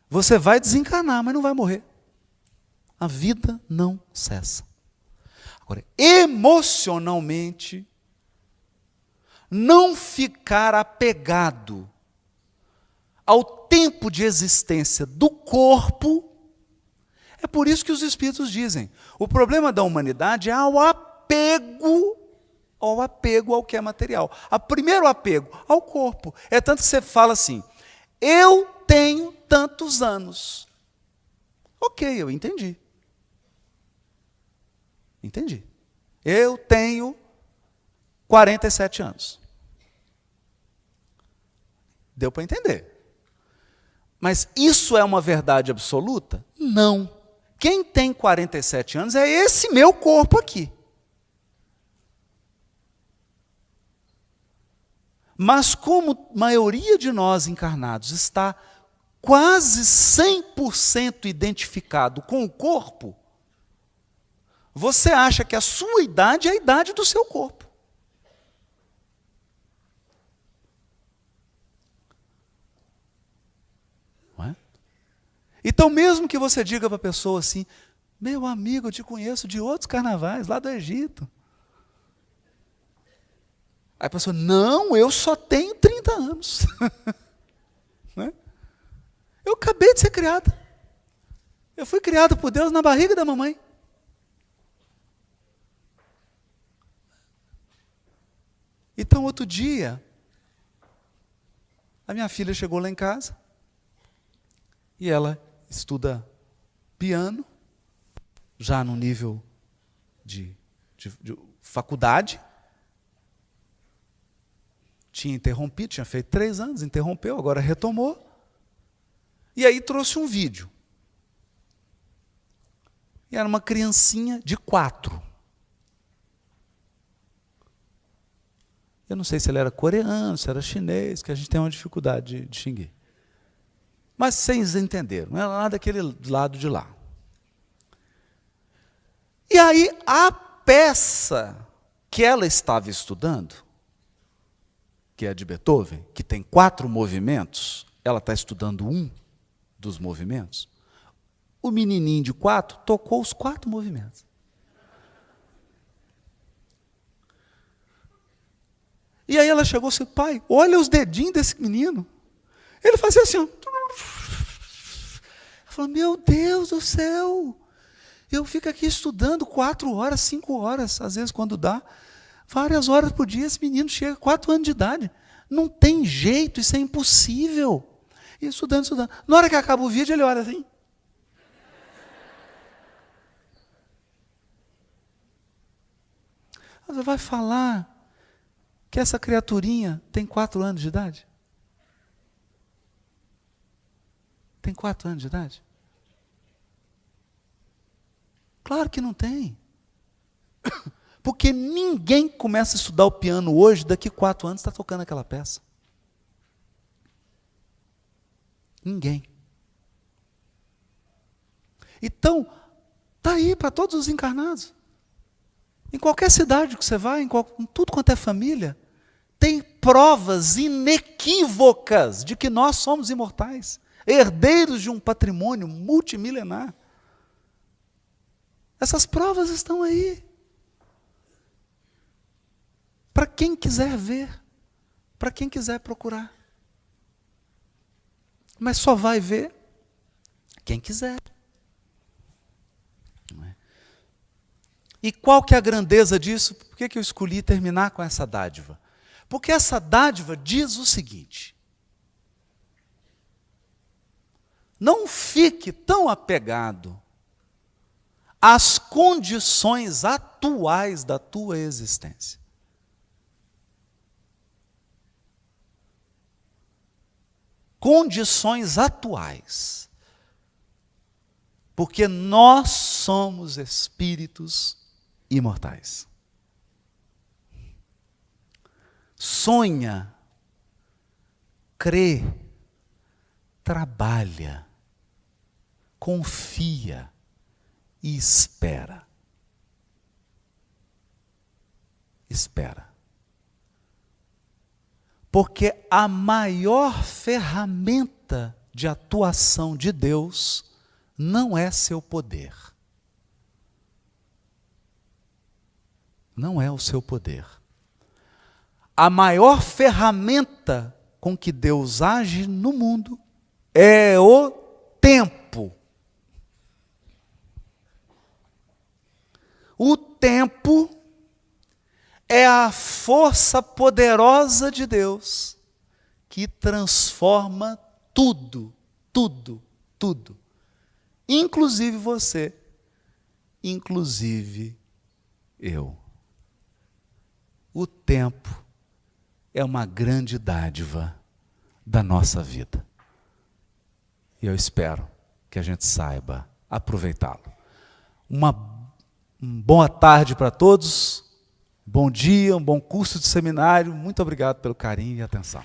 você vai desencarnar, mas não vai morrer. A vida não cessa. Agora, emocionalmente, não ficar apegado ao tempo de existência do corpo, é por isso que os espíritos dizem, o problema da humanidade é ao apego ao que é material. O primeiro apego ao corpo. É tanto que você fala assim, eu tenho tantos anos. Ok, eu entendi. Entendi. Eu tenho 47 anos. Deu para entender. Mas isso é uma verdade absoluta? Não. Quem tem 47 anos é esse meu corpo aqui. Mas como a maioria de nós encarnados está quase 100% identificado com o corpo, você acha que a sua idade é a idade do seu corpo. Não é? Então, mesmo que você diga para a pessoa assim, meu amigo, eu te conheço de outros carnavais, lá do Egito. Aí a pessoa, não, eu só tenho 30 anos. Né? Eu acabei de ser criada. Eu fui criada por Deus na barriga da mamãe. Então, outro dia, a minha filha chegou lá em casa e ela estuda piano, já no nível de faculdade. Tinha interrompido, tinha feito 3 anos, interrompeu, agora retomou. E aí trouxe um vídeo. E era uma criancinha de 4. Eu não sei se ele era coreano, se era chinês, que a gente tem uma dificuldade de xinguar. Mas vocês entenderam, não era lá daquele lado de lá. E aí, a peça que ela estava estudando, que é a de Beethoven, que tem 4 movimentos, ela está estudando um dos movimentos, o menininho de 4 tocou os 4 movimentos. E aí ela chegou assim, pai, olha os dedinhos desse menino. Ele fazia assim, ó. Ela falou, meu Deus do céu, eu fico aqui estudando 4 horas, 5 horas, às vezes quando dá, várias horas por dia, esse menino chega 4 anos de idade. Não tem jeito, isso é impossível. E estudando, estudando. Na hora que acaba o vídeo, ele olha assim. Você vai falar que essa criaturinha tem 4 anos de idade? Tem 4 anos de idade? Claro que não tem. Porque ninguém começa a estudar o piano hoje, daqui 4 anos está tocando aquela peça. Ninguém. Então, está aí para todos os encarnados. Em qualquer cidade que você vai, em tudo quanto é família, tem provas inequívocas de que nós somos imortais, herdeiros de um patrimônio multimilenar. Essas provas estão aí. Para quem quiser ver, para quem quiser procurar. Mas só vai ver quem quiser. E qual que é a grandeza disso? Por que eu escolhi terminar com essa dádiva? Porque essa dádiva diz o seguinte: não fique tão apegado às condições atuais da tua existência. Condições atuais. Porque nós somos espíritos imortais. Sonha, crê, trabalha, confia e espera. Espera. Porque a maior ferramenta de atuação de Deus não é seu poder. Não é o seu poder. A maior ferramenta com que Deus age no mundo é o tempo. O tempo é a força poderosa de Deus que transforma tudo, tudo, tudo. Inclusive você, inclusive eu. O tempo é uma grande dádiva da nossa vida. E eu espero que a gente saiba aproveitá-lo. Uma boa tarde para todos, bom dia, um bom curso de seminário. Muito obrigado pelo carinho e atenção.